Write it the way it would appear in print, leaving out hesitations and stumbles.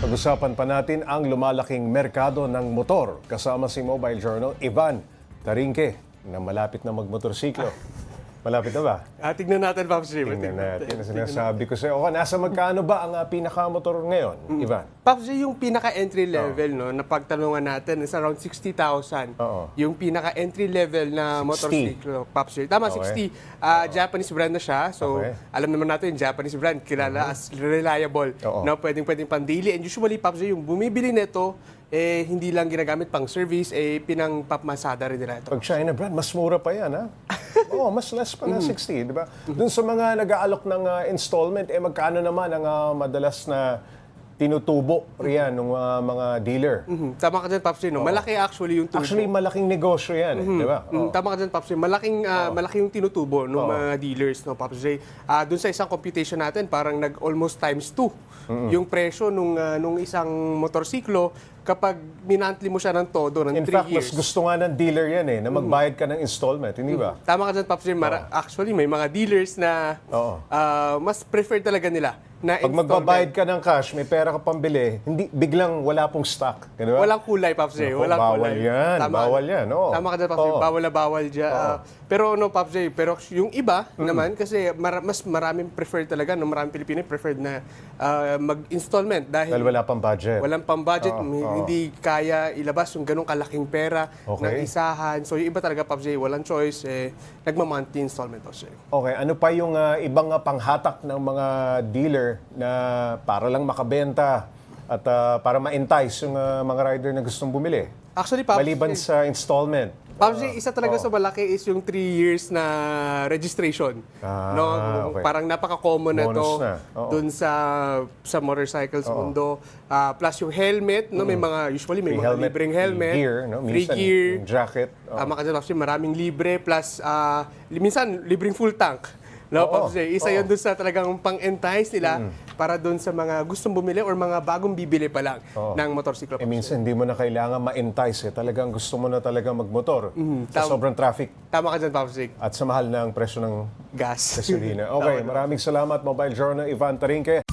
Pag-usapan pa natin ang lumalaking merkado ng motor kasama si Mobile Journal Ivan Tarinque na malapit na magmotorsiklo. Malapit na ba? Tignan natin, Pops J. Tingnan natin. Sinasabi ko sa'yo. Okay, nasa magkano ba ang pinakamotor ngayon, Ivan? Pops J, yung pinaka-entry level, no, na pagtanungan natin is around 60,000. Oo. Yung pinaka-entry level na motorsiklo, Pops J. Tama, Okay. 60. Japanese brand na siya. So, Okay. alam naman natin, yung Japanese brand, kilala as reliable. Oo. Na pwedeng pang-daily. And usually, Pops J, yung bumibili nito, hindi lang ginagamit pang service, pinang-papmasada rin nila ito. Pag China brand, mas mura pa yan, ha? Oo, mas less pa na 60, di ba? Doon sa mga nag-aalok ng installment, magkano naman ang madalas na tinutubo riyan ng mga dealer? Tama ka dyan, Pops J. No? Malaki actually yung tubo. Actually, malaking negosyo yan, di ba? Oo. Tama ka dyan, Pops J. Malaki yung tinutubo ng mga dealers, no, Pops J. Doon sa isang computation natin, parang nag-almost times 2 yung presyo nung isang motorsiklo kapag minantli mo siya ng todo ng 3 In fact, mas years. gusto nga ng dealer yan na magbayad ka ng installment, hindi ba? Tama ka dyan, Pops J. Actually, may mga dealers na Oo. mas prefer talaga nila na Pag magbabayad ka ng cash, may pera ka pambili, hindi biglang wala pong stock, di ba? Walang kulay, Pops J. Naku, Walang bawal kulay. yan, bawal yan, oo. Tama ka dyan, Pops J. Oo. Bawal na bawal dyan. Pero no, Pops J, pero yung iba naman, kasi mas maraming preferred talaga, no, maraming Pilipino preferred na mag-installment Dahil dahil wala pang budget. walang pang-budget, Oo. hindi kaya ilabas yung ganong kalaking pera ng Okay. isahan. So yung iba talaga, Pops J, walang choice, nagma-monthly installment, Pops J. Okay, ano pa yung ibang panghatak ng mga dealer na para lang makabenta at para ma-entice yung mga rider na gustong bumili? Actually, Pops Maliban J, sa installment. Pops J, isa talaga sa malaki is yung 3 years na registration. Okay. Parang napaka-common na Bonus to na, oo. dun sa motorcycles mundo. Plus yung helmet, no, may mga usually may Free mga helmet, libreng free helmet, gear, no? free Minsan, gear. yung jacket. Tama ka dyan, Pops J, maraming libre plus minsan libreng full tank. No, Oo, Pops J, isa yun dun sa talagang pang-entice nila para dun sa mga gustong bumili or mga bagong bibili pa lang ng motorsiklo. Minsan hindi mo na kailangan ma-entice. Talagang gusto mo na talaga magmotor sa sobrang traffic Tama ka dyan, Pops J. at sa mahal ng presyo ng Gas. gasolina. Okay, maraming salamat, Mobile Journal Ivan Tarinque.